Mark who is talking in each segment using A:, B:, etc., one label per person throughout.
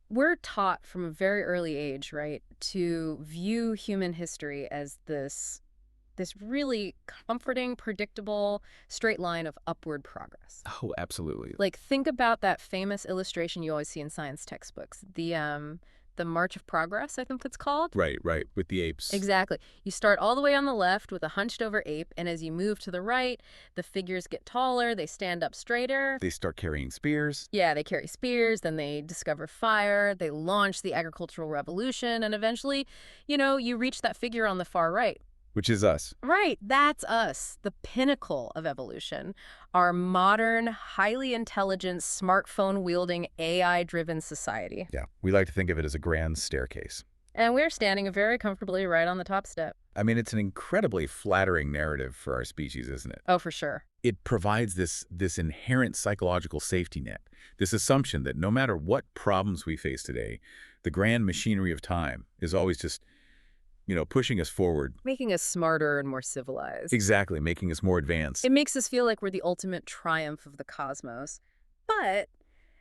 A: We're taught from a very early age, right, to view human history as this really comforting, predictable, straight line of upward progress.
B: Oh, absolutely.
A: Like, think about that famous illustration you always see in science textbooks, the March of Progress, I think it's called.
B: Right, right, with the apes.
A: Exactly. You start all the way on the left with a hunched over ape, and as you move to the right, the figures get taller, they stand up straighter.
B: They start carrying spears.
A: Yeah, they carry spears, then they discover fire, they launch the agricultural revolution, and eventually, you reach that figure on the far right.
B: Which is us.
A: Right, that's us, the pinnacle of evolution. Our modern, highly intelligent, smartphone-wielding, AI-driven society.
B: Yeah, we like to think of it as a grand staircase.
A: And we're standing very comfortably right on the top step.
B: I mean, it's an incredibly flattering narrative for our species, isn't it?
A: Oh, for sure.
B: It provides this inherent psychological safety net, this assumption that no matter what problems we face today, the grand machinery of time is always just, pushing us forward.
A: Making us smarter and more civilized.
B: Exactly, making us more advanced.
A: It makes us feel like we're the ultimate triumph of the cosmos. But,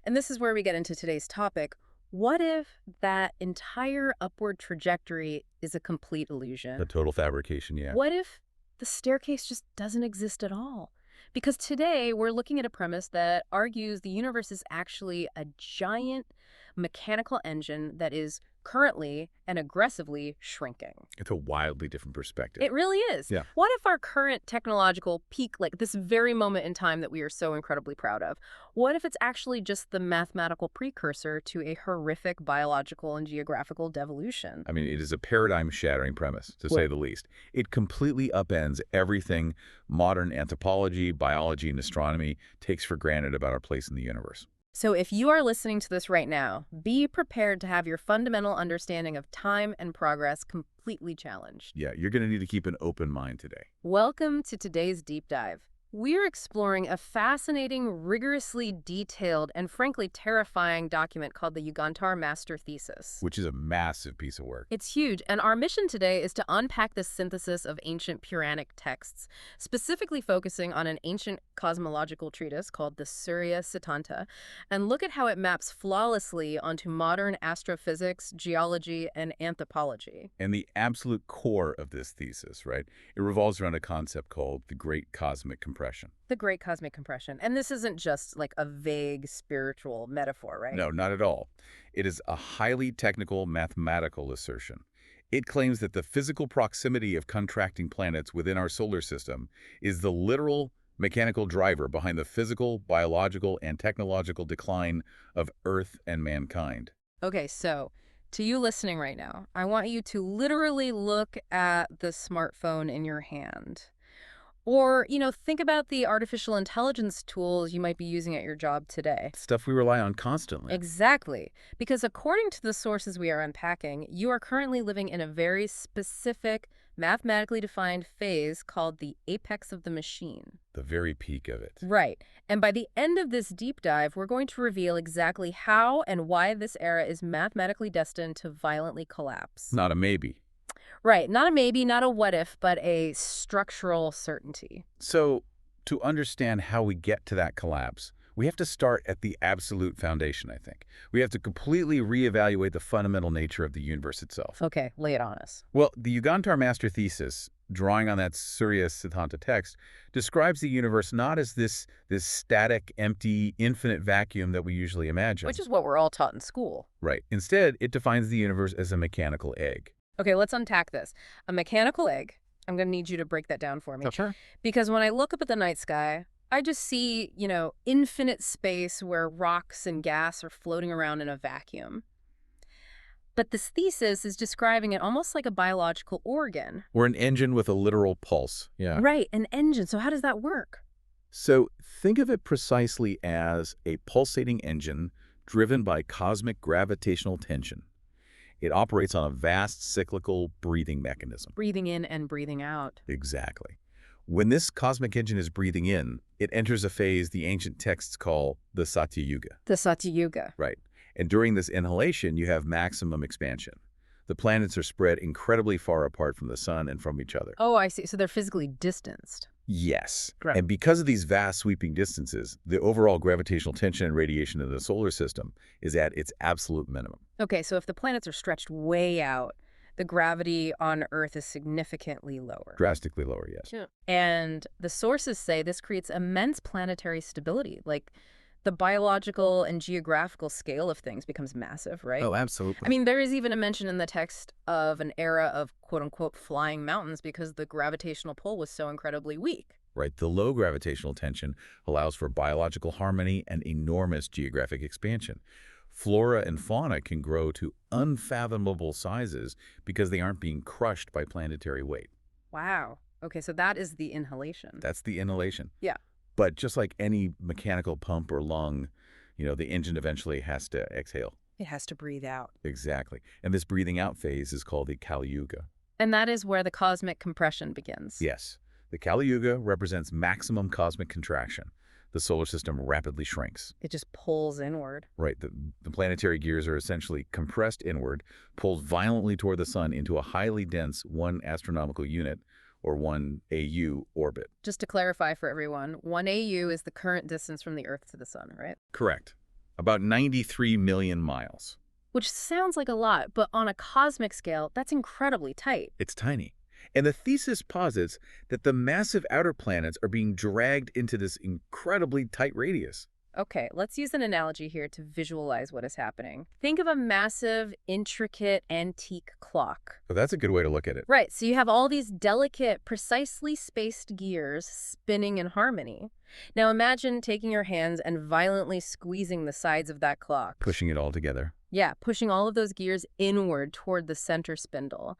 A: and this is where we get into today's topic, what if that entire upward trajectory is a complete illusion?
B: A total fabrication, yeah.
A: What if the staircase just doesn't exist at all? Because today we're looking at a premise that argues the universe is actually a giant mechanical engine that is currently and aggressively shrinking.
B: It's a wildly different perspective.
A: It really is.
B: Yeah.
A: What if our current technological peak, like this very moment in time that we are so incredibly proud of, what if it's actually just the mathematical precursor to a horrific biological and geographical devolution?
B: I mean, it is a paradigm-shattering premise, to say the least. It completely upends everything modern anthropology, biology, and astronomy takes for granted about our place in the universe.
A: So if you are listening to this right now, be prepared to have your fundamental understanding of time and progress completely challenged.
B: Yeah, you're going to need to keep an open mind today.
A: Welcome to today's deep dive. We're exploring a fascinating, rigorously detailed, and frankly terrifying document called the Yugantar Master Thesis.
B: Which is a massive piece of work.
A: It's huge, and our mission today is to unpack this synthesis of ancient Puranic texts, specifically focusing on an ancient cosmological treatise called the Surya Siddhanta, and look at how it maps flawlessly onto modern astrophysics, geology, and anthropology.
B: And the absolute core of this thesis, right, it revolves around a concept called the Great Cosmic Compression.
A: The Great Cosmic Compression. And this isn't just like a vague spiritual metaphor, right?
B: No, not at all. It is a highly technical mathematical assertion. It claims that the physical proximity of contracting planets within our solar system is the literal mechanical driver behind the physical, biological, and technological decline of Earth and mankind.
A: Okay, so to you listening right now, I want you to literally look at the smartphone in your hand. Or, think about the artificial intelligence tools you might be using at your job today.
B: Stuff we rely on constantly.
A: Exactly. Because according to the sources we are unpacking, you are currently living in a very specific, mathematically defined phase called the apex of the machine.
B: The very peak of it.
A: Right. And by the end of this deep dive, we're going to reveal exactly how and why this era is mathematically destined to violently collapse.
B: Not a maybe.
A: Right. Not a maybe, not a what if, but a structural certainty.
B: So, to understand how we get to that collapse, we have to start at the absolute foundation, I think. We have to completely reevaluate the fundamental nature of the universe itself.
A: Okay, lay it on us.
B: Well, the Yugantar Master Thesis, drawing on that Surya Siddhanta text, describes the universe not as this static, empty, infinite vacuum that we usually imagine.
A: Which is what we're all taught in school.
B: Right. Instead, it defines the universe as a mechanical egg.
A: Okay, let's unpack this. A mechanical egg. I'm going to need you to break that down for me.
B: Oh, sure.
A: Because when I look up at the night sky, I just see, infinite space where rocks and gas are floating around in a vacuum. But this thesis is describing it almost like a biological organ.
B: Or an engine with a literal pulse. Yeah.
A: Right, an engine. So how does that work?
B: So think of it precisely as a pulsating engine driven by cosmic gravitational tension. It operates on a vast cyclical breathing mechanism.
A: Breathing in and breathing out.
B: Exactly. When this cosmic engine is breathing in, it enters a phase the ancient texts call the Satya Yuga.
A: The Satya Yuga.
B: Right. And during this inhalation, you have maximum expansion. The planets are spread incredibly far apart from the sun and from each other.
A: Oh, I see. So they're physically distanced.
B: Yes. And because of these vast sweeping distances, the overall gravitational tension and radiation in the solar system is at its absolute minimum.
A: Okay, so if the planets are stretched way out, the gravity on Earth is significantly lower.
B: Drastically lower, yes.
A: Yeah. And the sources say this creates immense planetary stability. Like, the biological and geographical scale of things becomes massive, right?
B: Oh, absolutely.
A: I mean, there is even a mention in the text of an era of quote-unquote flying mountains because the gravitational pull was so incredibly weak.
B: Right. The low gravitational tension allows for biological harmony and enormous geographic expansion. Flora and fauna can grow to unfathomable sizes because they aren't being crushed by planetary weight.
A: Wow. Okay, so that is the inhalation.
B: That's the inhalation.
A: Yeah.
B: But just like any mechanical pump or lung, the engine eventually has to exhale.
A: It has to breathe out.
B: Exactly. And this breathing out phase is called the kaliyuga.
A: And that is where the cosmic compression begins.
B: Yes. The kaliyuga represents maximum cosmic contraction. The solar system rapidly shrinks.
A: It just pulls inward.
B: Right. The planetary gears are essentially compressed inward, pulled violently toward the sun into a highly dense 1 astronomical unit, or 1 AU orbit.
A: Just to clarify for everyone, 1 AU is the current distance from the Earth to the sun, right?
B: Correct. About 93 million miles.
A: Which sounds like a lot, but on a cosmic scale, that's incredibly tight.
B: It's tiny. And the thesis posits that the massive outer planets are being dragged into this incredibly tight radius.
A: Okay, let's use an analogy here to visualize what is happening. Think of a massive, intricate, antique clock.
B: So that's a good way to look at it.
A: Right, so you have all these delicate, precisely spaced gears spinning in harmony. Now imagine taking your hands and violently squeezing the sides of that clock.
B: Pushing it all together.
A: Yeah, pushing all of those gears inward toward the center spindle.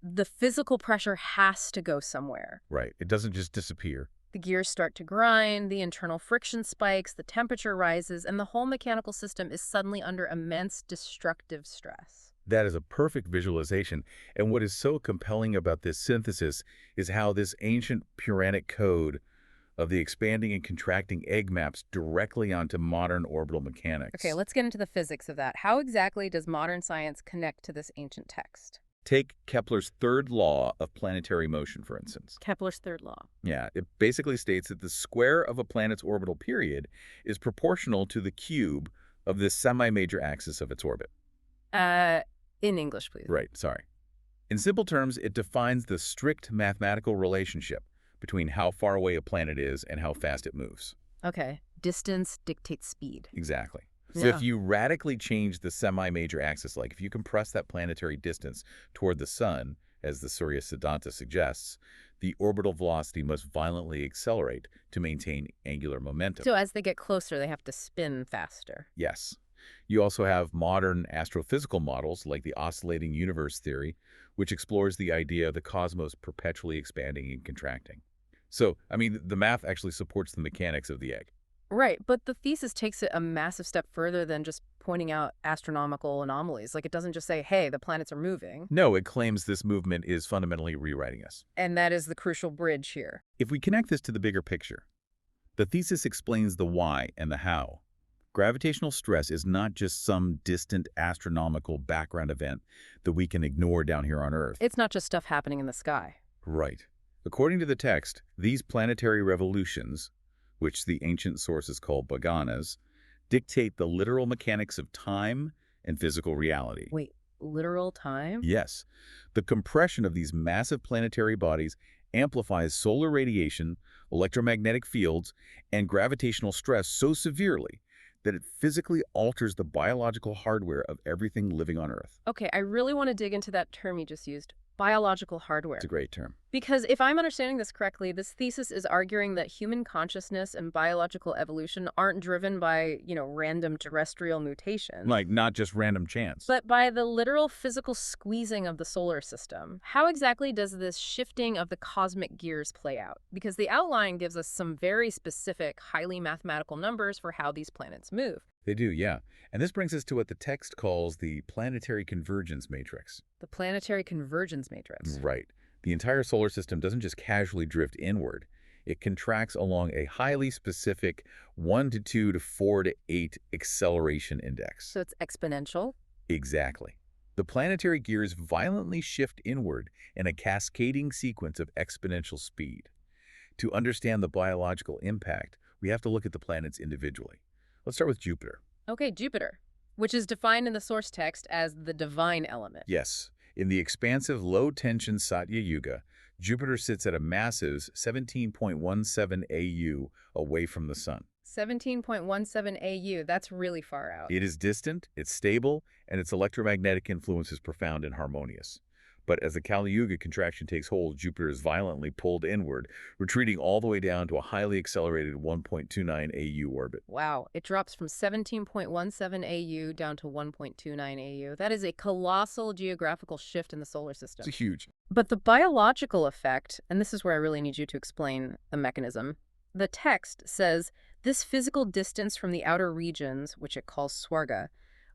A: The physical pressure has to go somewhere.
B: Right. It doesn't just disappear.
A: The gears start to grind, the internal friction spikes, the temperature rises, and the whole mechanical system is suddenly under immense destructive stress.
B: That is a perfect visualization. And what is so compelling about this synthesis is how this ancient Puranic code of the expanding and contracting egg maps directly onto modern orbital mechanics.
A: Okay, let's get into the physics of that. How exactly does modern science connect to this ancient text?
B: Take Kepler's third law of planetary motion, for instance.
A: Kepler's third law.
B: Yeah, it basically states that the square of a planet's orbital period is proportional to the cube of the semi-major axis of its orbit.
A: In English, please.
B: Right, sorry. In simple terms, it defines the strict mathematical relationship between how far away a planet is and how fast it moves.
A: Okay, distance dictates speed.
B: Exactly. So
A: Yeah.
B: if you radically change the semi-major axis, like if you compress that planetary distance toward the sun, as the Surya Siddhanta suggests, the orbital velocity must violently accelerate to maintain angular momentum.
A: So as they get closer, they have to spin faster.
B: Yes. You also have modern astrophysical models like the oscillating universe theory, which explores the idea of the cosmos perpetually expanding and contracting. So, I mean, the math actually supports the mechanics of the egg.
A: Right, but the thesis takes it a massive step further than just pointing out astronomical anomalies. Like, it doesn't just say, hey, the planets are moving.
B: No, it claims this movement is fundamentally rewriting us.
A: And that is the crucial bridge here.
B: If we connect this to the bigger picture, the thesis explains the why and the how. Gravitational stress is not just some distant astronomical background event that we can ignore down here on Earth.
A: It's not just stuff happening in the sky.
B: Right. According to the text, these planetary revolutions, which the ancient sources call Puranas, dictate the literal mechanics of time and physical reality.
A: Wait, literal time?
B: Yes. The compression of these massive planetary bodies amplifies solar radiation, electromagnetic fields, and gravitational stress so severely that it physically alters the biological hardware of everything living on Earth.
A: Okay, I really want to dig into that term you just used, biological hardware.
B: It's a great term.
A: Because if I'm understanding this correctly, this thesis is arguing that human consciousness and biological evolution aren't driven by, random terrestrial mutation.
B: Like, not just random chance.
A: But by the literal physical squeezing of the solar system. How exactly does this shifting of the cosmic gears play out? Because the outline gives us some very specific, highly mathematical numbers for how these planets move.
B: They do, yeah. And this brings us to what the text calls the planetary convergence matrix.
A: The planetary convergence matrix.
B: Right. The entire solar system doesn't just casually drift inward. It contracts along a highly specific 1 to 2 to 4 to 8 acceleration index.
A: So it's exponential?
B: Exactly. The planetary gears violently shift inward in a cascading sequence of exponential speed. To understand the biological impact, we have to look at the planets individually. Let's start with Jupiter.
A: Okay, Jupiter, which is defined in the source text as the divine element.
B: Yes, in the expansive low-tension Satya Yuga, Jupiter sits at a massive 17.17 AU away from the Sun.
A: 17.17 AU, that's really far out.
B: It is distant, it's stable, and its electromagnetic influence is profound and harmonious. But as the kaliyuga contraction takes hold, Jupiter is violently pulled inward, retreating all the way down to a highly accelerated 1.29 AU orbit.
A: Wow, it drops from 17.17 AU down to 1.29 AU. That is a colossal geographical shift in the solar system.
B: It's huge.
A: But the biological effect, and this is where I really need you to explain the mechanism, the text says this physical distance from the outer regions, which it calls Swarga,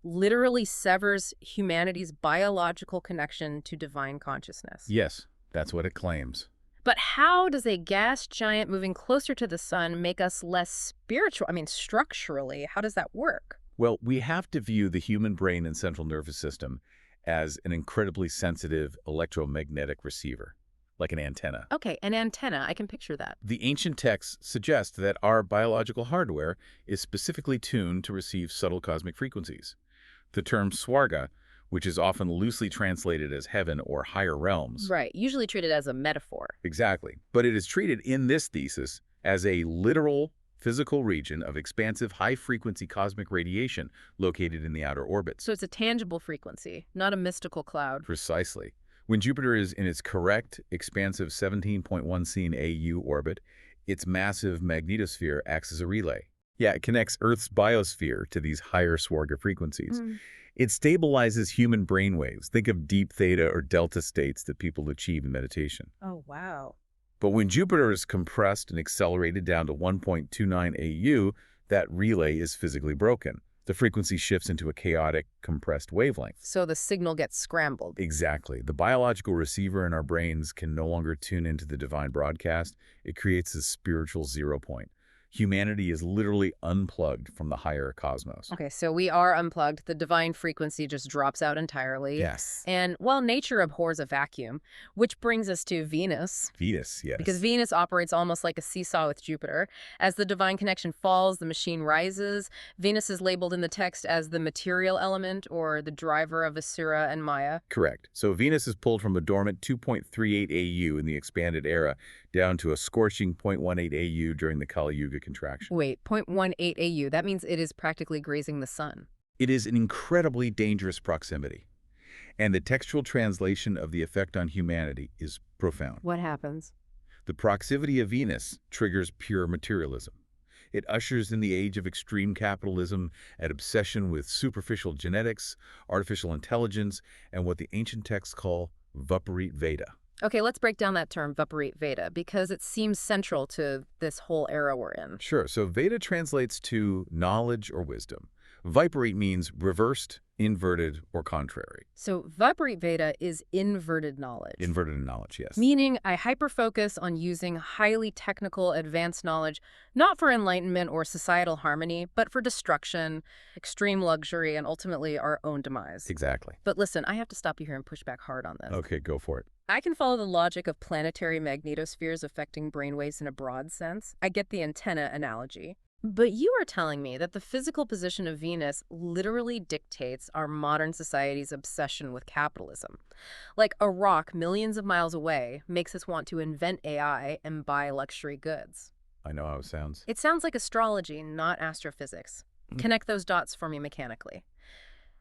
A: literally severs humanity's biological connection to divine consciousness.
B: Yes, that's what it claims.
A: But how does a gas giant moving closer to the sun make us less spiritual? I mean, structurally, how does that work?
B: Well, we have to view the human brain and central nervous system as an incredibly sensitive electromagnetic receiver, like an antenna.
A: Okay, an antenna, I can picture that.
B: The ancient texts suggest that our biological hardware is specifically tuned to receive subtle cosmic frequencies. The term swarga, which is often loosely translated as heaven or higher realms.
A: Right, usually treated as a metaphor.
B: Exactly. But it is treated in this thesis as a literal physical region of expansive high-frequency cosmic radiation located in the outer orbits.
A: So it's a tangible frequency, not a mystical cloud.
B: Precisely. When Jupiter is in its correct, expansive 17.1 AU orbit, its massive magnetosphere acts as a relay. Yeah, it connects Earth's biosphere to these higher swarga frequencies. It stabilizes human brainwaves. Think of deep theta or delta states that people achieve in meditation.
A: Oh, wow.
B: But when Jupiter is compressed and accelerated down to 1.29 AU, that relay is physically broken. The frequency shifts into a chaotic, compressed wavelength.
A: So the signal gets scrambled.
B: Exactly. The biological receiver in our brains can no longer tune into the divine broadcast. It creates a spiritual zero point. Humanity is literally unplugged from the higher cosmos.
A: Okay, so we are unplugged. The divine frequency just drops out entirely.
B: Yes.
A: And while nature abhors a vacuum, which brings us to Venus.
B: Venus, yes.
A: Because Venus operates almost like a seesaw with Jupiter. As the divine connection falls, the machine rises. Venus is labeled in the text as the material element or the driver of Asura and Maya.
B: Correct. So Venus is pulled from a dormant 2.38 AU in the expanded era down to a scorching 0.18 AU during the Kali-yuga contraction.
A: Wait, 0.18 AU. That means it is practically grazing the sun.
B: It is an incredibly dangerous proximity. And the textual translation of the effect on humanity is profound.
A: What happens?
B: The proximity of Venus triggers pure materialism. It ushers in the age of extreme capitalism and obsession with superficial genetics, artificial intelligence, and what the ancient texts call Viparit Veda.
A: Okay, let's break down that term, Viparit Veda, because it seems central to this whole era we're in.
B: Sure. So Veda translates to knowledge or wisdom. Viparit means reversed, inverted, or contrary.
A: So Viparit Veda is inverted knowledge.
B: Inverted knowledge, yes.
A: Meaning I hyper-focus on using highly technical, advanced knowledge, not for enlightenment or societal harmony, but for destruction, extreme luxury, and ultimately our own demise.
B: Exactly.
A: But listen, I have to stop you here and push back hard on this.
B: Okay, go for it.
A: I can follow the logic of planetary magnetospheres affecting brainwaves in a broad sense. I get the antenna analogy. But you are telling me that the physical position of Venus literally dictates our modern society's obsession with capitalism. Like a rock millions of miles away makes us want to invent AI and buy luxury goods.
B: I know how it sounds.
A: It sounds like astrology, not astrophysics. Connect those dots for me mechanically.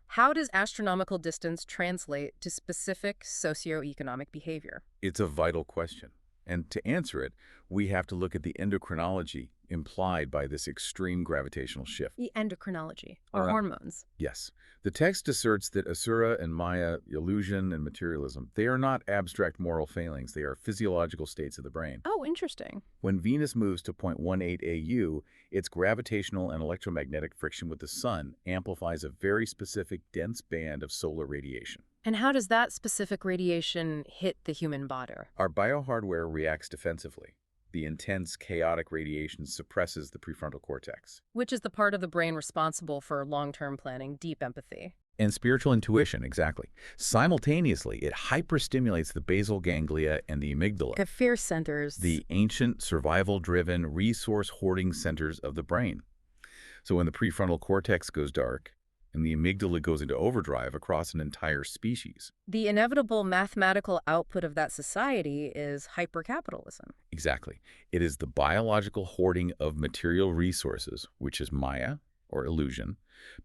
A: How does astronomical distance translate to specific socioeconomic behavior?
B: It's a vital question. And to answer it, we have to look at the endocrinology implied by this extreme gravitational shift.
A: The endocrinology, or
B: Right.
A: hormones.
B: Yes. The text asserts that Asura and Maya, illusion and materialism, they are not abstract moral failings. They are physiological states of the brain.
A: Oh, interesting.
B: When Venus moves to 0.18 AU, its gravitational and electromagnetic friction with the sun amplifies a very specific dense band of solar radiation.
A: And how does that specific radiation hit the human body?
B: Our biohardware reacts defensively. The intense, chaotic radiation suppresses the prefrontal cortex.
A: Which is the part of the brain responsible for long-term planning, deep empathy.
B: And spiritual intuition, exactly. Simultaneously, it hyperstimulates the basal ganglia and the amygdala,
A: The fear centers.
B: the ancient survival-driven resource-hoarding centers of the brain. So when the prefrontal cortex goes dark and the amygdala goes into overdrive across an entire species.
A: The inevitable mathematical output of that society is hypercapitalism.
B: Exactly. It is the biological hoarding of material resources, which is Maya, or illusion,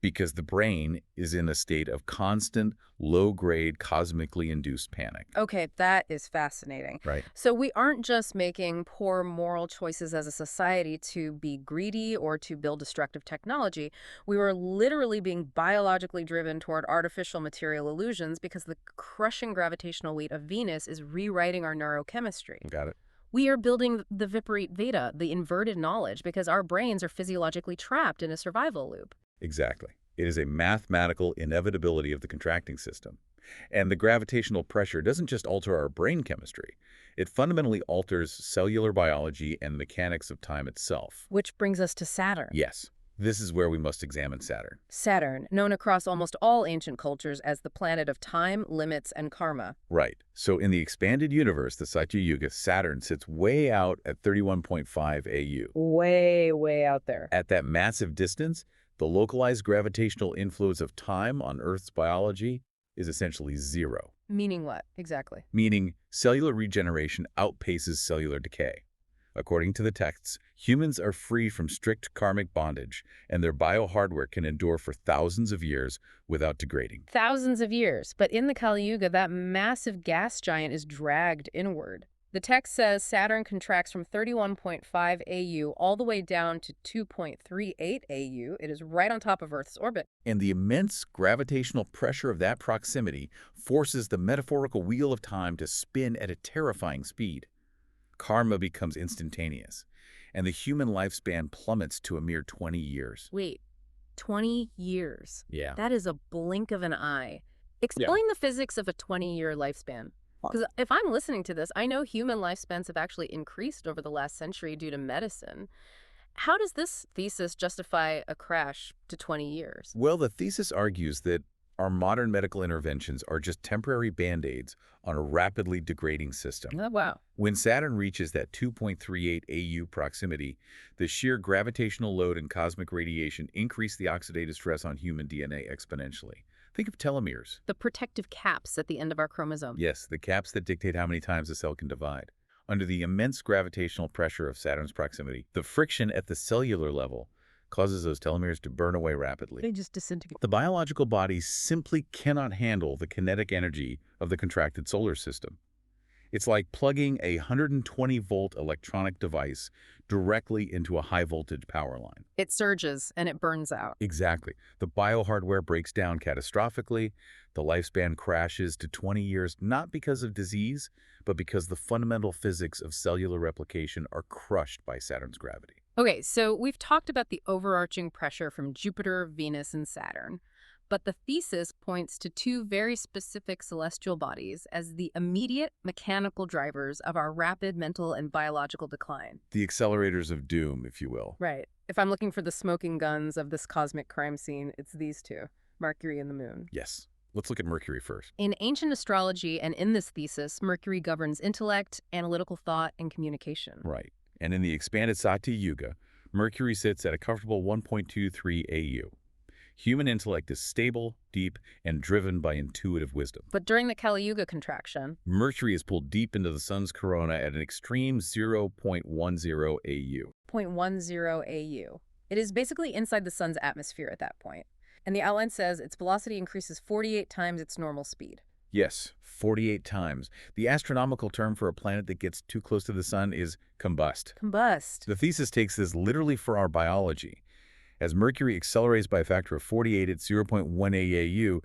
B: because the brain is in a state of constant, low-grade, cosmically induced panic.
A: Okay, that is fascinating.
B: Right.
A: So we aren't just making poor moral choices as a society to be greedy or to build destructive technology. We were literally being biologically driven toward artificial material illusions because the crushing gravitational weight of Venus is rewriting our neurochemistry.
B: Got it.
A: We are building the Viparita Veda, the inverted knowledge, because our brains are physiologically trapped in a survival loop.
B: Exactly. It is a mathematical inevitability of the contracting system. And the gravitational pressure doesn't just alter our brain chemistry. It fundamentally alters cellular biology and the mechanics of time itself.
A: Which brings us to Saturn.
B: Yes, this is where we must examine Saturn.
A: Saturn, known across almost all ancient cultures as the planet of time, limits, and karma.
B: Right. So in the expanded universe, the Satya Yuga, Saturn sits way out at 31.5 AU.
A: Way, way out there.
B: At that massive distance, the localized gravitational influence of time on Earth's biology is essentially zero.
A: Meaning what, exactly?
B: Meaning cellular regeneration outpaces cellular decay. According to the texts, humans are free from strict karmic bondage, and their biohardware can endure for thousands of years without degrading.
A: Thousands of years, but in the Kaliyuga, that massive gas giant is dragged inward. The text says Saturn contracts from 31.5 AU all the way down to 2.38 AU. It is right on top of Earth's orbit.
B: And the immense gravitational pressure of that proximity forces the metaphorical wheel of time to spin at a terrifying speed. Karma becomes instantaneous, and the human lifespan plummets to a mere 20 years.
A: Wait, 20 years?
B: Yeah.
A: That is a blink of an eye. Explain the physics of a 20-year lifespan. Because if I'm listening to this, I know human lifespans have actually increased over the last century due to medicine. How does this thesis justify a crash to 20 years?
B: Well, the thesis argues that our modern medical interventions are just temporary band-aids on a rapidly degrading system.
A: Oh, wow.
B: When Saturn reaches that 2.38 AU proximity, the sheer gravitational load and cosmic radiation increase the oxidative stress on human DNA exponentially. Think of telomeres.
A: The protective caps at the end of our chromosome.
B: Yes, the caps that dictate how many times a cell can divide. Under the immense gravitational pressure of Saturn's proximity, the friction at the cellular level causes those telomeres to burn away rapidly.
A: They just disintegrate.
B: The biological body simply cannot handle the kinetic energy of the contracted solar system. It's like plugging a 120-volt electronic device directly into a high-voltage power line.
A: It surges and it burns out.
B: Exactly. The biohardware breaks down catastrophically. The lifespan crashes to 20 years, not because of disease, but because the fundamental physics of cellular replication are crushed by Saturn's gravity.
A: Okay, so we've talked about the overarching pressure from Jupiter, Venus, and Saturn. But the thesis points to two very specific celestial bodies as the immediate mechanical drivers of our rapid mental and biological decline.
B: The accelerators of doom, if you will.
A: Right. If I'm looking for the smoking guns of this cosmic crime scene, it's these two, Mercury and the Moon.
B: Yes. Let's look at Mercury first.
A: In ancient astrology and in this thesis, Mercury governs intellect, analytical thought, and communication.
B: Right. And in the expanded Satya Yuga, Mercury sits at a comfortable 1.23 AU. Human intellect is stable, deep, and driven by intuitive wisdom.
A: But during the Kaliyuga contraction,
B: Mercury is pulled deep into the sun's corona at an extreme 0.10 AU.
A: 0.10 AU. It is basically inside the sun's atmosphere at that point. And the outline says its velocity increases 48 times its normal speed.
B: Yes, 48 times. The astronomical term for a planet that gets too close to the sun is combust.
A: Combust.
B: The thesis takes this literally for our biology. As Mercury accelerates by a factor of 48 at 0.1 AU,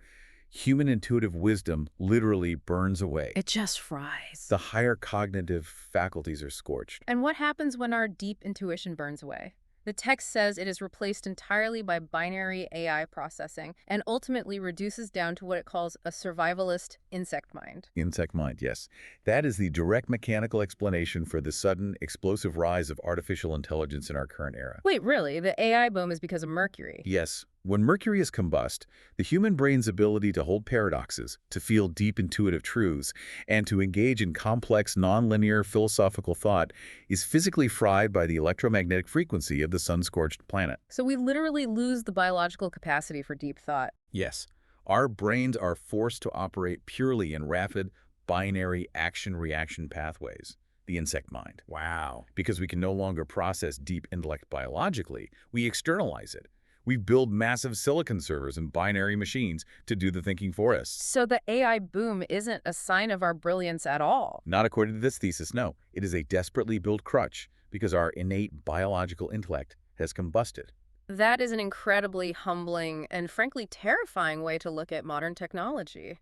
B: human intuitive wisdom literally burns away.
A: It just fries.
B: The higher cognitive faculties are scorched.
A: And what happens when our deep intuition burns away? The text says it is replaced entirely by binary AI processing and ultimately reduces down to what it calls a survivalist insect mind.
B: Insect mind, yes. That is the direct mechanical explanation for the sudden, explosive rise of artificial intelligence in our current era.
A: Wait, really? The AI boom is because of Mercury?
B: Yes, When Mercury is combust, the human brain's ability to hold paradoxes, to feel deep intuitive truths, and to engage in complex, nonlinear philosophical thought is physically fried by the electromagnetic frequency of the sun-scorched planet.
A: So we literally lose the biological capacity for deep thought.
B: Yes, our brains are forced to operate purely in rapid, binary action-reaction pathways, the insect mind.
C: Wow.
B: Because we can no longer process deep intellect biologically, we externalize it. We build massive silicon servers and binary machines to do the thinking for us.
A: So the AI boom isn't a sign of our brilliance at all.
B: Not according to this thesis, no. It is a desperately built crutch because our innate biological intellect has combusted.
A: That is an incredibly humbling and frankly terrifying way to look at modern technology.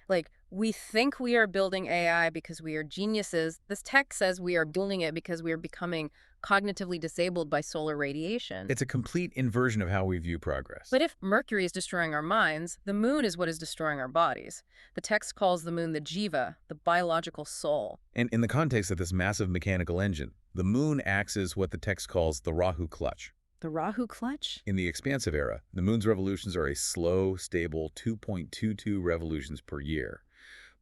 A: Like, we think we are building AI because we are geniuses. This tech says we are building it because we are becoming cognitively disabled by solar radiation.
B: It's a complete inversion of how we view progress.
A: But if Mercury is destroying our minds, the moon is what is destroying our bodies. The text calls the moon the jiva, the biological soul.
B: And in the context of this massive mechanical engine, the moon acts as what the text calls the Rahu clutch.
A: The Rahu clutch?
B: In the expansive era, the moon's revolutions are a slow, stable 2.22 revolutions per year.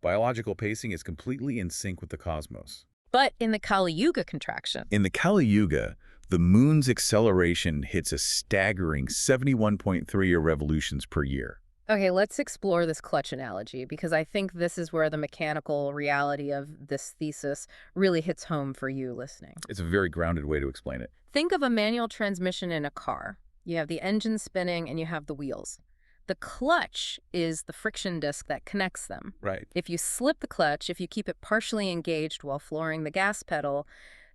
B: Biological pacing is completely in sync with the cosmos.
A: But in the kaliyuga contraction.
B: In the kaliyuga, the moon's acceleration hits a staggering 71.3 revolutions per year.
A: Okay, let's explore this clutch analogy, because I think this is where the mechanical reality of this thesis really hits home for you listening.
B: It's a very grounded way to explain it.
A: Think of a manual transmission in a car. You have the engine spinning and you have the wheels. The clutch is the friction disc that connects them.
B: Right.
A: If you slip the clutch, if you keep it partially engaged while flooring the gas pedal,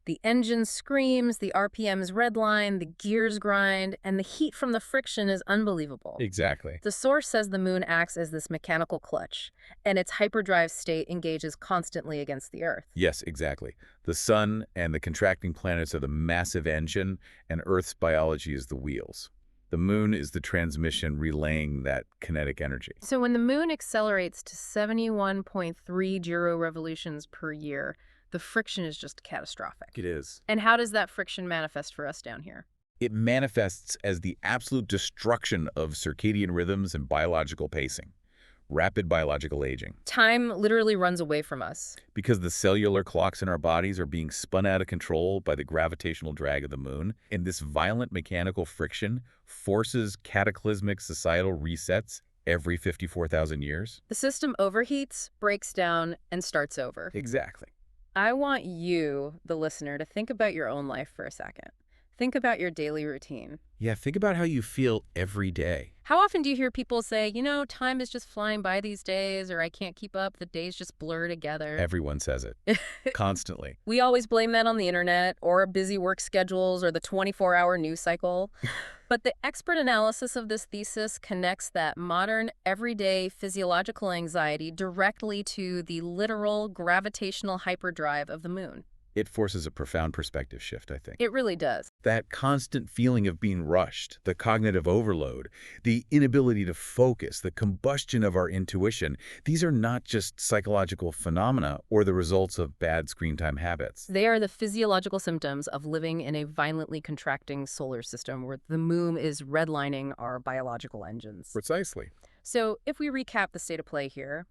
A: the engine screams, the RPMs redline, the gears grind, and the heat from the friction is unbelievable.
B: Exactly.
A: The source says the moon acts as this mechanical clutch, and its hyperdrive state engages constantly against the Earth.
B: Yes, exactly. The sun and the contracting planets are the massive engine, and Earth's biology is the wheels. The moon is the transmission relaying that kinetic energy.
A: So when the moon accelerates to 71.30 revolutions per year, the friction is just catastrophic.
B: It is.
A: And how does that friction manifest for us down here?
B: It manifests as the absolute destruction of circadian rhythms and biological pacing. Rapid biological aging.
A: Time literally runs away from us.
B: Because the cellular clocks in our bodies are being spun out of control by the gravitational drag of the moon, and this violent mechanical friction forces cataclysmic societal resets every 54,000 years.
A: The system overheats, breaks down, and starts over.
B: Exactly.
A: I want you, the listener, to think about your own life for a second. Think about your daily routine.
B: Yeah, think about how you feel every day.
A: How often do you hear people say, you know, time is just flying by these days, or I can't keep up, the days just blur together?
B: Everyone says it. Constantly.
A: We always blame that on the internet, or busy work schedules, or the 24-hour news cycle. But the expert analysis of this thesis connects that modern, everyday physiological anxiety directly to the literal gravitational hyperdrive of the moon.
B: It forces a profound perspective shift, I think.
A: It really does.
B: That constant feeling of being rushed, the cognitive overload, the inability to focus, the combustion of our intuition, these are not just psychological phenomena or the results of bad screen time habits.
A: They are the physiological symptoms of living in a violently contracting solar system where the moon is redlining our biological engines.
B: Precisely.
A: So if we recap the state of play here,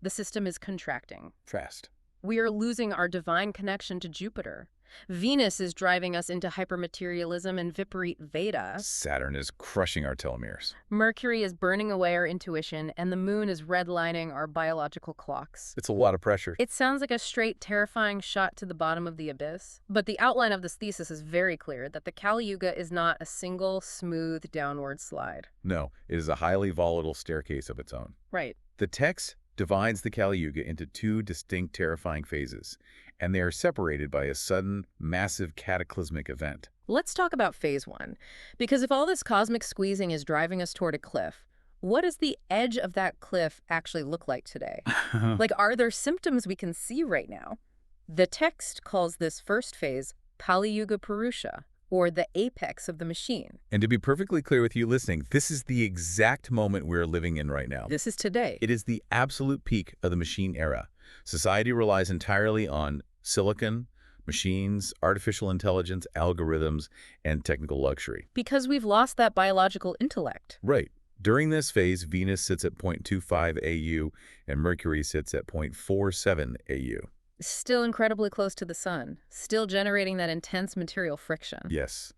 A: the system is contracting.
B: Fast.
A: We are losing our divine connection to Jupiter. Venus is driving us into hypermaterialism and Viparita Veda.
B: Saturn is crushing our telomeres.
A: Mercury is burning away our intuition, and the moon is redlining our biological clocks.
B: It's a lot of pressure.
A: It sounds like a straight, terrifying shot to the bottom of the abyss. But the outline of this thesis is very clear, that the Kali Yuga is not a single, smooth, downward slide.
B: No, it is a highly volatile staircase of its own.
A: Right.
B: The text divides the Kali Yuga into two distinct terrifying phases, and they are separated by a sudden, massive cataclysmic event.
A: Let's talk about phase one, because if all this cosmic squeezing is driving us toward a cliff, what does the edge of that cliff actually look like today? Like, are there symptoms we can see right now? The text calls this first phase AbhinavPurusha, or the apex of the machine.
B: And to be perfectly clear with you listening, this is the exact moment we're living in right now.
A: This is today.
B: It is the absolute peak of the machine era. Society relies entirely on silicon, Machines, artificial intelligence, algorithms, and technical luxury.
A: Because we've lost that biological intellect.
B: Right. During this phase, Venus sits at 0.25 AU and Mercury sits at 0.47 AU.
A: Still incredibly close to the sun, still generating that intense material friction.
B: Yes.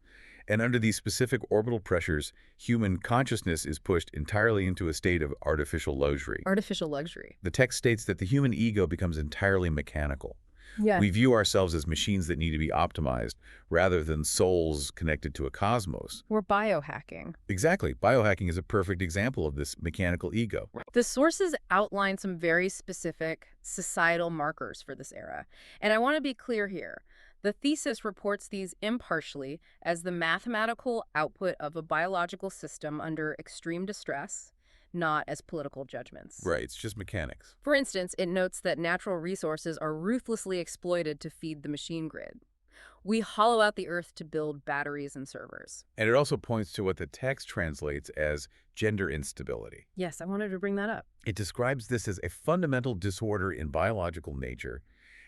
B: And under these specific orbital pressures, human consciousness is pushed entirely into a state of artificial luxury.
A: Artificial luxury.
B: The text states that the human ego becomes entirely mechanical.
A: Yeah.
B: We view ourselves as machines that need to be optimized rather than souls connected to a cosmos.
A: We're biohacking.
B: Exactly. Biohacking is a perfect example of this mechanical ego.
A: The sources outline some very specific societal markers for this era. And I want to be clear here. The thesis reports these impartially as the mathematical output of a biological system under extreme distress, not as political judgments.
B: Right, it's just mechanics.
A: For instance, it notes that natural resources are ruthlessly exploited to feed the machine grid. We hollow out the earth to build batteries and servers.
B: And it also points to what the text translates as gender instability.
A: Yes, I wanted to bring that up.
B: It describes this as a fundamental disorder in biological nature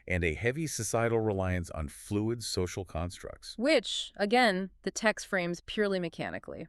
B: and a heavy societal reliance on fluid social constructs.
A: Which, again, the text frames purely mechanically.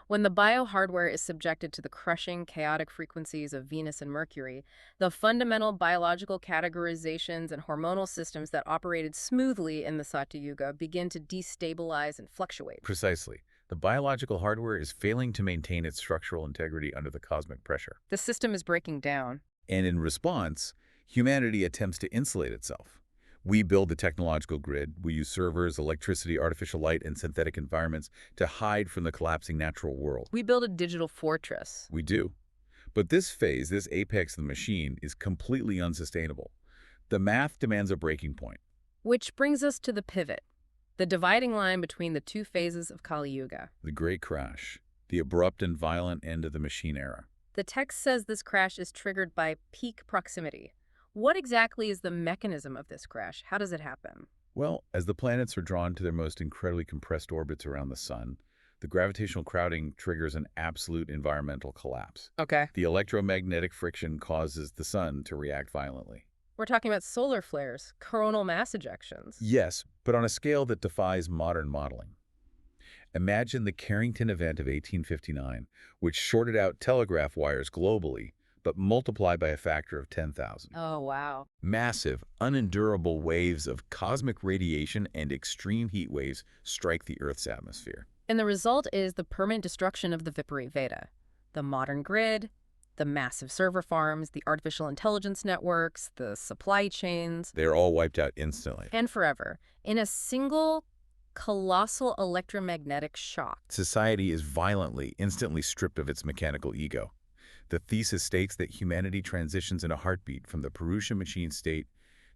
A: When the biohardware is subjected to the crushing, chaotic frequencies of Venus and Mercury, the fundamental biological categorizations and hormonal systems that operated smoothly in the Satyuga begin to destabilize and fluctuate.
B: Precisely. The biological hardware is failing to maintain its structural integrity under the cosmic pressure.
A: The system is breaking down.
B: And in response, humanity attempts to insulate itself. We build the technological grid. We use servers, electricity, artificial light, and synthetic environments to hide from the collapsing natural world.
A: We build a digital fortress.
B: We do. But this phase, this apex of the machine, is completely unsustainable. The math demands a breaking point.
A: Which brings us to the pivot, the dividing line between the two phases of Kaliyuga.
B: The Great Crash, the abrupt and violent end of the machine era.
A: The text says this crash is triggered by peak proximity. What exactly is the mechanism of this crash? How does it happen?
B: Well, as the planets are drawn to their most incredibly compressed orbits around the sun, the gravitational crowding triggers an absolute environmental collapse.
A: Okay.
B: The electromagnetic friction causes the sun to react violently.
A: We're talking about solar flares, coronal mass ejections.
B: Yes, but on a scale that defies modern modeling. Imagine the Carrington event of 1859, which shorted out telegraph wires globally, but multiplied by a factor of 10,000.
A: Oh, wow.
B: Massive, unendurable waves of cosmic radiation and extreme heat waves strike the Earth's atmosphere.
A: And the result is the permanent destruction of the Viparita Veda, the modern grid, the massive server farms, the artificial intelligence networks, the supply chains.
B: They're all wiped out instantly.
A: And forever, in a single colossal electromagnetic shock.
B: Society is violently, instantly stripped of its mechanical ego. The thesis states that humanity transitions in a heartbeat from the Purusha machine state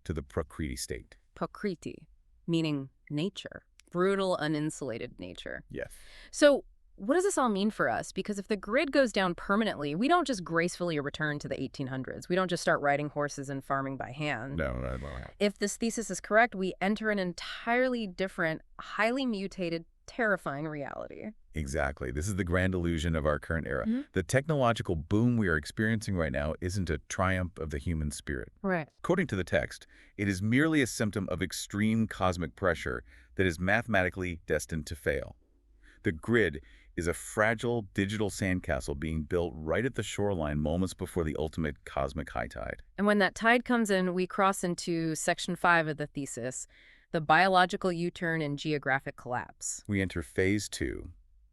B: to the Prakriti state.
A: Prakriti, meaning nature, brutal, uninsulated nature.
B: Yes.
A: So what does this all mean for us? Because if the grid goes down permanently, we don't just gracefully return to the 1800s. We don't just start riding horses and farming by hand.
B: No.
A: If this thesis is correct, we enter an entirely different, highly mutated, terrifying reality.
B: Exactly. This is the grand illusion of our current era. The technological boom we are experiencing right now isn't a triumph of the human spirit.
A: Right.
B: According to the text, it is merely a symptom of extreme cosmic pressure that is mathematically destined to fail. The grid is a fragile digital sandcastle being built right at the shoreline moments before the ultimate cosmic high tide.
A: And when that tide comes in, we cross into section 5 of the thesis, the biological U-turn and geographic collapse.
B: We enter phase 2,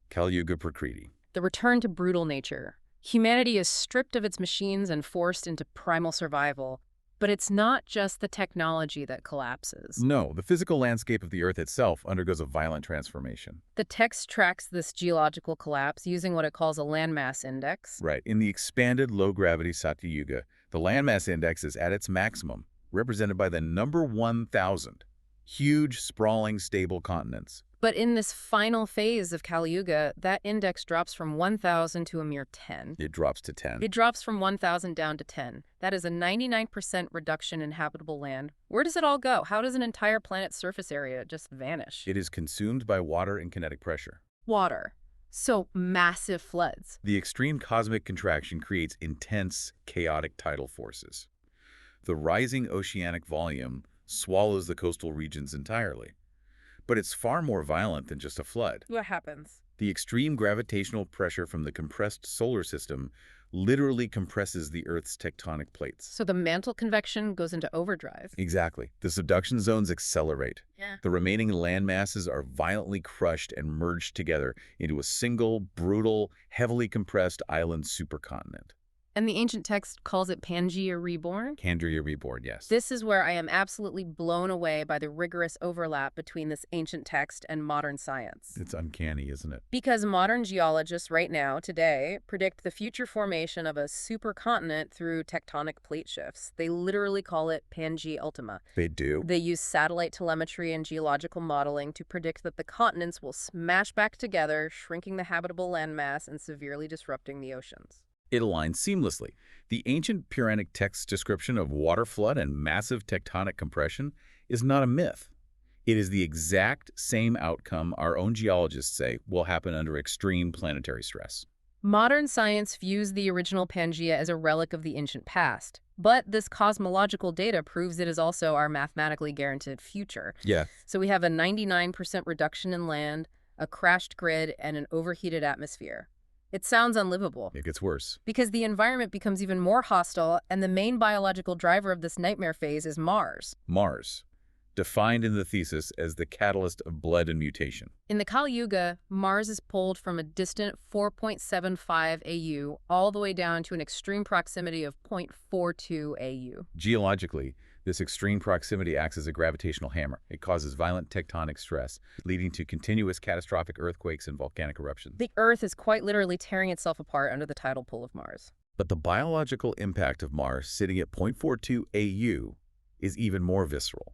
B: Kaliyuga Prakriti.
A: The return to brutal nature. Humanity is stripped of its machines and forced into primal survival. But it's not just the technology that collapses.
B: No, the physical landscape of the Earth itself undergoes a violent transformation.
A: The text tracks this geological collapse using what it calls a landmass index.
B: Right. In the expanded low-gravity Satyuga, the landmass index is at its maximum, represented by the number 1,000. Huge, sprawling, stable continents.
A: But in this final phase of Kaliyuga, that index drops from 1,000 to a mere 10.
B: It drops to 10.
A: It drops from 1,000 down to 10. That is a 99% reduction in habitable land. Where does it all go? How does an entire planet's surface area just vanish?
B: It is consumed by water and kinetic pressure.
A: Water. So massive floods.
B: The extreme cosmic contraction creates intense, chaotic tidal forces. The rising oceanic volume swallows the coastal regions entirely. But it's far more violent than just a flood.
A: What happens?
B: The extreme gravitational pressure from the compressed solar system literally compresses the Earth's tectonic plates.
A: So the mantle convection goes into overdrive.
B: Exactly. The subduction zones accelerate.
A: Yeah.
B: The remaining land masses are violently crushed and merged together into a single, brutal, heavily compressed island supercontinent.
A: And the ancient text calls it Pangaea Reborn?
B: Pangaea Reborn, yes.
A: This is where I am absolutely blown away by the rigorous overlap between this ancient text and modern science.
B: It's uncanny, isn't it?
A: Because modern geologists right now, today, predict the future formation of a supercontinent through tectonic plate shifts. They literally call it Pangaea Ultima.
B: They do?
A: They use satellite telemetry and geological modeling to predict that the continents will smash back together, shrinking the habitable landmass and severely disrupting the oceans.
B: It aligns seamlessly. The ancient Puranic text's description of water flood and massive tectonic compression is not a myth. It is the exact same outcome our own geologists say will happen under extreme planetary stress.
A: Modern science views the original Pangaea as a relic of the ancient past, but this cosmological data proves it is also our mathematically guaranteed future.
B: Yeah.
A: So we have a 99% reduction in land, a crashed grid, and an overheated atmosphere. It sounds unlivable.
B: It gets worse.
A: Because the environment becomes even more hostile, and the main biological driver of this nightmare phase is Mars.
B: Mars, defined in the thesis as the catalyst of blood and mutation.
A: In the Kaliyuga, Mars is pulled from a distant 4.75 AU all the way down to an extreme proximity of 0.42 AU.
B: Geologically, this extreme proximity acts as a gravitational hammer. It causes violent tectonic stress, leading to continuous catastrophic earthquakes and volcanic eruptions.
A: The Earth is quite literally tearing itself apart under the tidal pull of Mars.
B: But the biological impact of Mars, sitting at 0.42 AU, is even more visceral.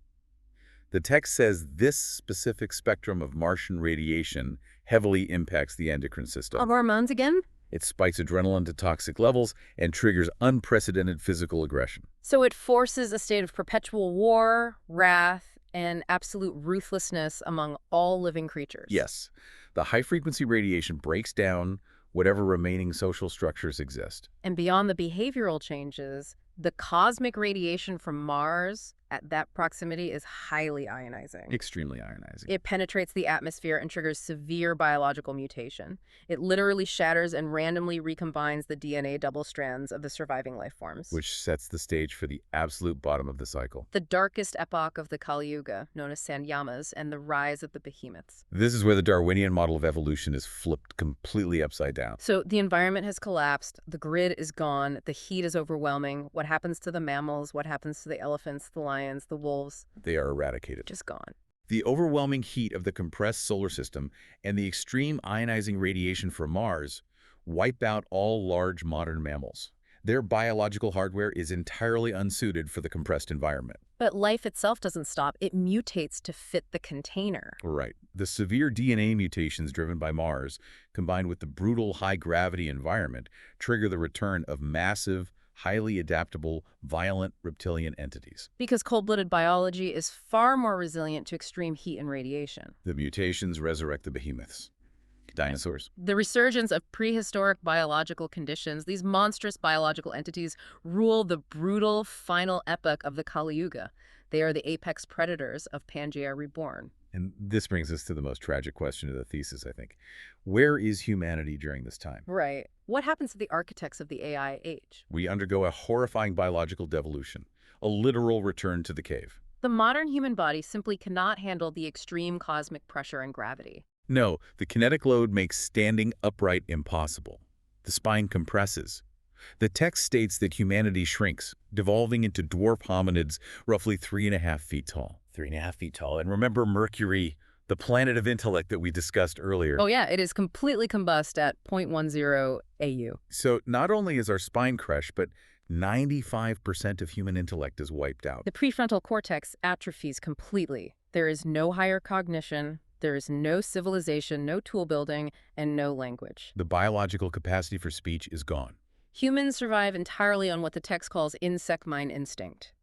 B: The text says this specific spectrum of Martian radiation heavily impacts the endocrine system.
A: Hormones again?
B: It spikes adrenaline to toxic levels and triggers unprecedented physical aggression.
A: So it forces a state of perpetual war, wrath, and absolute ruthlessness among all living creatures.
B: Yes, the high-frequency radiation breaks down whatever remaining social structures exist.
A: And beyond the behavioral changes, the cosmic radiation from Mars at that proximity is highly ionizing.
B: Extremely ionizing.
A: It penetrates the atmosphere and triggers severe biological mutation. It literally shatters and randomly recombines the DNA double strands of the surviving life forms.
B: Which sets the stage for the absolute bottom of the cycle.
A: The darkest epoch of the Kaliyuga, known as Sanyamas, and the rise of the behemoths.
B: This is where the Darwinian model of evolution is flipped completely upside down.
A: So the environment has collapsed, the grid is gone, the heat is overwhelming. What happens to the mammals? What happens to the elephants, the lions, the wolves?
B: They are eradicated.
A: Just gone.
B: The overwhelming heat of the compressed solar system and the extreme ionizing radiation from Mars wipe out all large modern mammals. Their biological hardware is entirely unsuited for the compressed environment.
A: But life itself doesn't stop. It mutates to fit the container.
B: Right. The severe DNA mutations driven by Mars, combined with the brutal high-gravity environment, trigger the return of massive, highly adaptable, violent reptilian entities.
A: Because cold-blooded biology is far more resilient to extreme heat and radiation.
B: The mutations resurrect the behemoths. Dinosaurs.
A: The resurgence of prehistoric biological conditions, these monstrous biological entities rule the brutal final epoch of the Kaliyuga. They are the apex predators of Pangaea Reborn.
B: And this brings us to the most tragic question of the thesis, I think. Where is humanity during this time?
A: Right. What happens to the architects of the AI age?
B: We undergo a horrifying biological devolution, a literal return to the cave.
A: The modern human body simply cannot handle the extreme cosmic pressure and gravity.
B: No, the kinetic load makes standing upright impossible. The spine compresses. The text states that humanity shrinks, devolving into dwarf hominids roughly 3.5 feet tall. 3.5 feet tall. And remember Mercury, the planet of intellect that we discussed earlier.
A: Oh yeah, it is completely combust at 0.10 AU.
B: So not only is our spine crushed, but 95% of human intellect is wiped out.
A: The prefrontal cortex atrophies completely. There is no higher cognition, there is no civilization, no tool building, and no language.
B: The biological capacity for speech is gone.
A: Humans survive entirely on what the text calls insect mind instinct.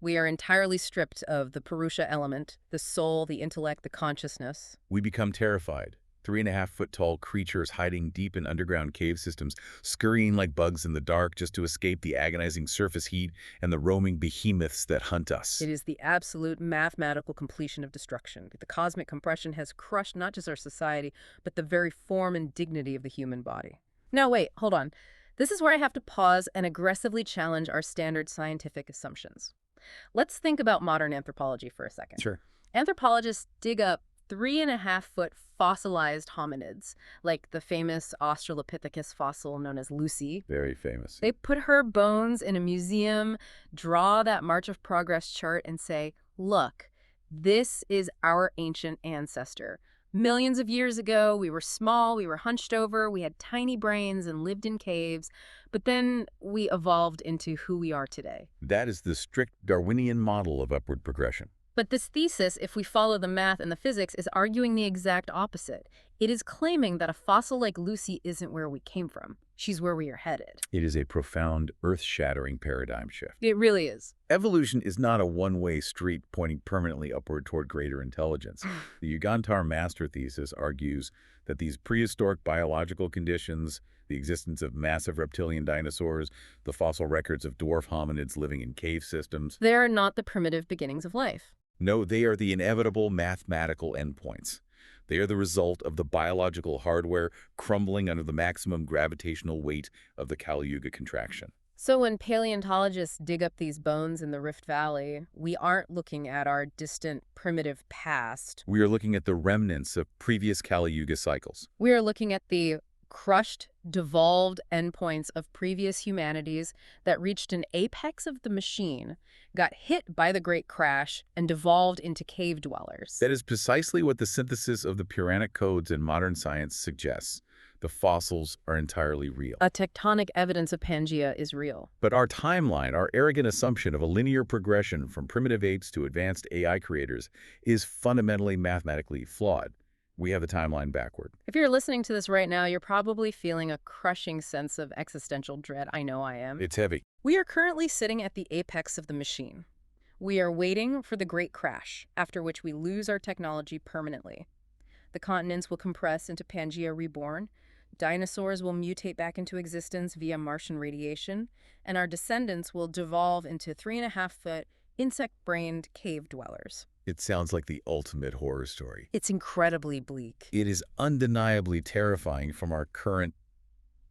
A: We are entirely stripped of the Purusha element, the soul, the intellect, the consciousness.
B: We become terrified, 3.5-foot-tall creatures hiding deep in underground cave systems, scurrying like bugs in the dark just to escape the agonizing surface heat and the roaming behemoths that hunt us.
A: It is the absolute mathematical completion of destruction. The cosmic compression has crushed not just our society, but the very form and dignity of the human body. Now wait, hold on. This is where I have to pause and aggressively challenge our standard scientific assumptions. Let's think about modern anthropology for a second.
B: Sure.
A: Anthropologists dig up 3.5-foot fossilized hominids, like the famous Australopithecus fossil known as Lucy.
B: Very famous.
A: They put her bones in a museum, draw that March of Progress chart, and say, look, this is our ancient ancestor. Millions of years ago, we were small, we were hunched over, we had tiny brains and lived in caves, but then we evolved into who we are today.
B: That is the strict Darwinian model of upward progression.
A: But this thesis, if we follow the math and the physics, is arguing the exact opposite. It is claiming that a fossil like Lucy isn't where we came from. She's where we are headed.
B: It is a profound, earth-shattering paradigm shift.
A: It really is.
B: Evolution is not a one-way street pointing permanently upward toward greater intelligence. The Yugantar Master Thesis argues that these prehistoric biological conditions, the existence of massive reptilian dinosaurs, the fossil records of dwarf hominids living in cave systems,
A: They are not the primitive beginnings of life.
B: no, they are the inevitable mathematical endpoints. They are the result of the biological hardware crumbling under the maximum gravitational weight of the kaliyuga contraction.
A: So when paleontologists dig up these bones in the Rift Valley, we aren't looking at our distant primitive past.
B: We are looking at the remnants of previous kaliyuga cycles.
A: We are looking at the crushed, devolved endpoints of previous humanities that reached an apex of the machine, got hit by the Great Crash, and devolved into cave dwellers.
B: That is precisely what the synthesis of the Puranic codes in modern science suggests. The fossils are entirely real.
A: A tectonic evidence of Pangea is real.
B: But our timeline, our arrogant assumption of a linear progression from primitive apes to advanced AI creators, is fundamentally mathematically flawed. We have the timeline backward.
A: If you're listening to this right now, you're probably feeling a crushing sense of existential dread. I know I am.
B: It's heavy.
A: We are currently sitting at the apex of the machine. We are waiting for the Great Crash, after which we lose our technology permanently. The continents will compress into Pangea reborn, dinosaurs will mutate back into existence via Martian radiation, and our descendants will devolve into 3.5-foot, insect-brained cave dwellers.
B: It sounds like the ultimate horror story.
A: It's incredibly bleak.
B: It is undeniably terrifying from our current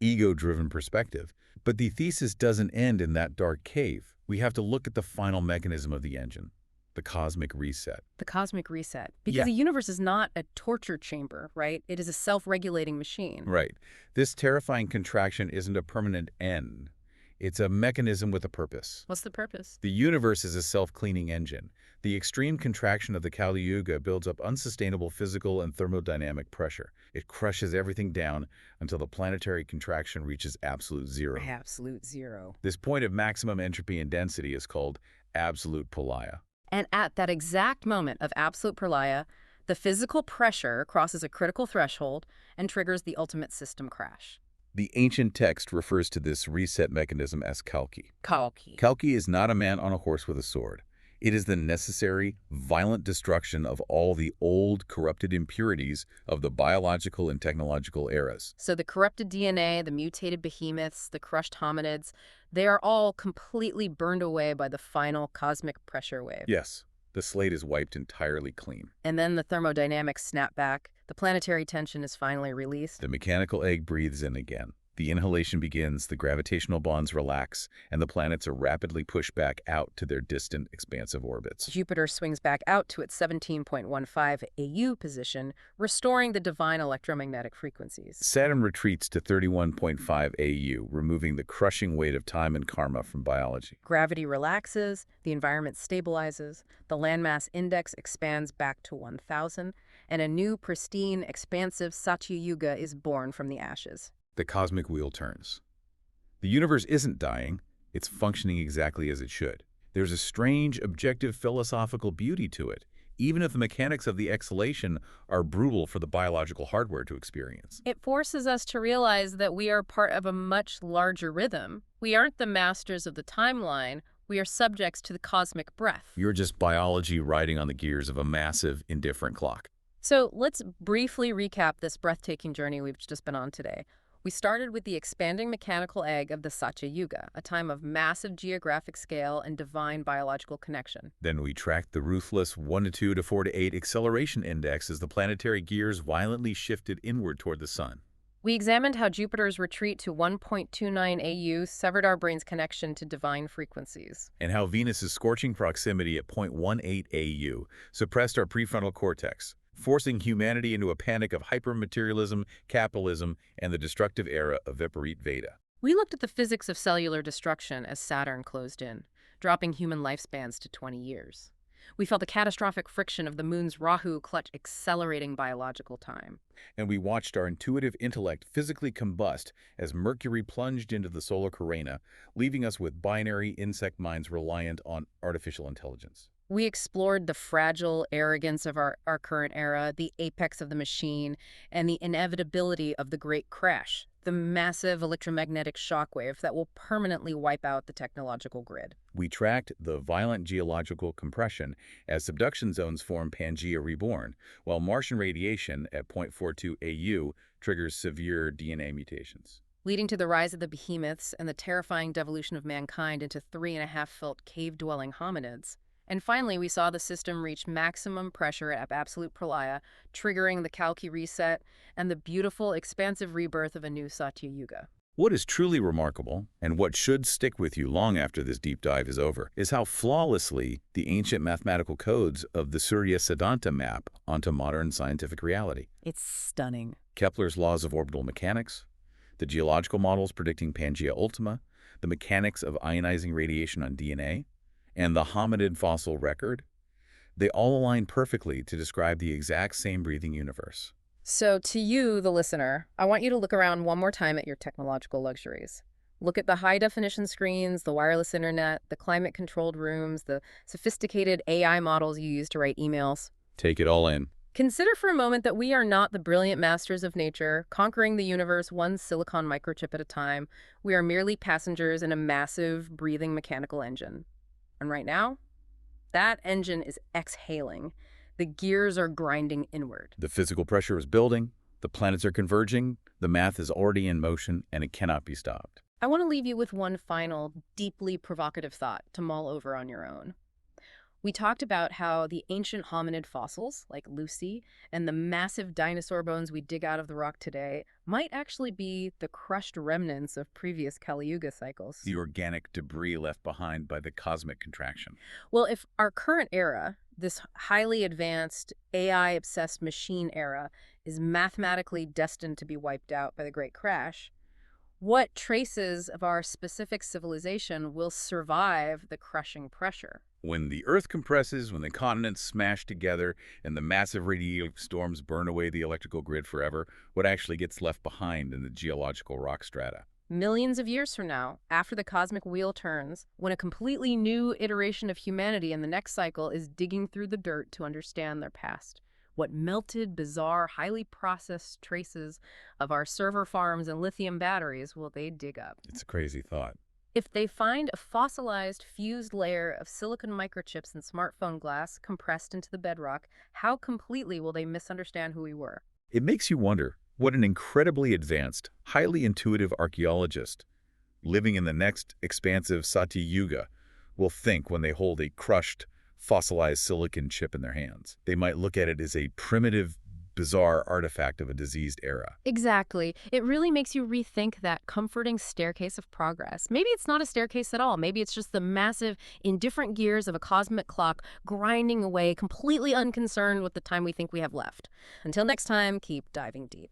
B: ego-driven perspective. But the thesis doesn't end in that dark cave. We have to look at the final mechanism of the engine, the cosmic reset.
A: The cosmic reset. Because
B: Yeah.
A: the universe is not a torture chamber, right? It is a self-regulating machine.
B: Right. This terrifying contraction isn't a permanent end. It's a mechanism with a purpose.
A: What's the purpose?
B: The universe is a self-cleaning engine. The extreme contraction of the Kali Yuga builds up unsustainable physical and thermodynamic pressure. It crushes everything down until the planetary contraction reaches absolute zero.
A: Absolute zero.
B: This point of maximum entropy and density is called absolute Pulaya.
A: And at that exact moment of absolute pralaya, the physical pressure crosses a critical threshold and triggers the ultimate system crash.
B: The ancient text refers to this reset mechanism as Kalki.
A: Kalki.
B: Kalki is not a man on a horse with a sword. It is the necessary, violent destruction of all the old, corrupted impurities of the biological and technological eras.
A: So the corrupted DNA, the mutated behemoths, the crushed hominids, they are all completely burned away by the final cosmic pressure wave.
B: Yes, the slate is wiped entirely clean.
A: And then the thermodynamics snap back, the planetary tension is finally released.
B: The mechanical egg breathes in again. The inhalation begins, the gravitational bonds relax, and the planets are rapidly pushed back out to their distant, expansive orbits.
A: Jupiter swings back out to its 17.15 AU position, restoring the divine electromagnetic frequencies.
B: Saturn retreats to 31.5 AU, removing the crushing weight of time and karma from biology.
A: Gravity relaxes, the environment stabilizes, the landmass index expands back to 1,000, and a new, pristine, expansive Satya Yuga is born from the ashes.
B: The cosmic wheel turns. The universe isn't dying, it's functioning exactly as it should. There's a strange, objective philosophical beauty to it, even if the mechanics of the exhalation are brutal for the biological hardware to experience.
A: It forces us to realize that we are part of a much larger rhythm. We aren't the masters of the timeline, we are subjects to the cosmic breath.
B: You're just biology riding on the gears of a massive, indifferent clock.
A: So let's briefly recap this breathtaking journey we've just been on today. We started with the expanding mechanical egg of the Satya Yuga, a time of massive geographic scale and divine biological connection.
B: Then we tracked the ruthless 1 to 2 to 4 to 8 acceleration index as the planetary gears violently shifted inward toward the sun.
A: We examined how Jupiter's retreat to 1.29 AU severed our brain's connection to divine frequencies.
B: And how Venus's scorching proximity at 0.18 AU suppressed our prefrontal cortex, forcing humanity into a panic of hypermaterialism, capitalism, and the destructive era of Viparit Veda.
A: We looked at the physics of cellular destruction as Saturn closed in, dropping human lifespans to 20 years. We felt the catastrophic friction of the moon's Rahu clutch accelerating biological time.
B: And we watched our intuitive intellect physically combust as Mercury plunged into the solar corona, leaving us with binary insect minds reliant on artificial intelligence.
A: We explored the fragile arrogance of our current era, the apex of the machine, and the inevitability of the Great Crash, the massive electromagnetic shockwave that will permanently wipe out the technological grid.
B: We tracked the violent geological compression as subduction zones form Pangaea reborn, while Martian radiation at 0.42 AU triggers severe DNA mutations.
A: Leading to the rise of the behemoths and the terrifying devolution of mankind into 3.5-foot cave-dwelling hominids. And finally, we saw the system reach maximum pressure at absolute pralaya, triggering the Kalki reset and the beautiful, expansive rebirth of a new Satya Yuga.
B: What is truly remarkable, and what should stick with you long after this deep dive is over, is how flawlessly the ancient mathematical codes of the Surya Siddhanta map onto modern scientific reality.
A: It's stunning.
B: Kepler's laws of orbital mechanics, the geological models predicting Pangaea Ultima, the mechanics of ionizing radiation on DNA, and the hominid fossil record, they all align perfectly to describe the exact same breathing universe.
A: So to you, the listener, I want you to look around one more time at your technological luxuries. Look at the high-definition screens, the wireless internet, the climate-controlled rooms, the sophisticated AI models you use to write emails.
B: Take it all in.
A: Consider for a moment that we are not the brilliant masters of nature, conquering the universe one silicon microchip at a time. We are merely passengers in a massive, breathing mechanical engine. And right now, that engine is exhaling. The gears are grinding inward.
B: The physical pressure is building, the planets are converging, the math is already in motion, and it cannot be stopped.
A: I want to leave you with one final, deeply provocative thought to mull over on your own. We talked about how the ancient hominid fossils, like Lucy, and the massive dinosaur bones we dig out of the rock today might actually be the crushed remnants of previous kaliyuga cycles.
B: The organic debris left behind by the cosmic contraction.
A: Well, if our current era, this highly advanced, AI-obsessed machine era, is mathematically destined to be wiped out by the Great Crash, what traces of our specific civilization will survive the crushing pressure?
B: When the Earth compresses, when the continents smash together, and the massive radiative storms burn away the electrical grid forever, what actually gets left behind in the geological rock strata?
A: Millions of years from now, after the cosmic wheel turns, when a completely new iteration of humanity in the next cycle is digging through the dirt to understand their past, what melted, bizarre, highly processed traces of our server farms and lithium batteries will they dig up?
B: It's a crazy thought.
A: If they find a fossilized, fused layer of silicon microchips and smartphone glass compressed into the bedrock, how completely will they misunderstand who we were?
B: It makes you wonder what an incredibly advanced, highly intuitive archaeologist living in the next expansive Satya Yuga will think when they hold a crushed, fossilized silicon chip in their hands. They might look at it as a primitive, bizarre artifact of a diseased era.
A: Exactly. It really makes you rethink that comforting staircase of progress. Maybe it's not a staircase at all. Maybe it's just the massive, indifferent gears of a cosmic clock grinding away, completely unconcerned with the time we think we have left. Until next time, keep diving deep.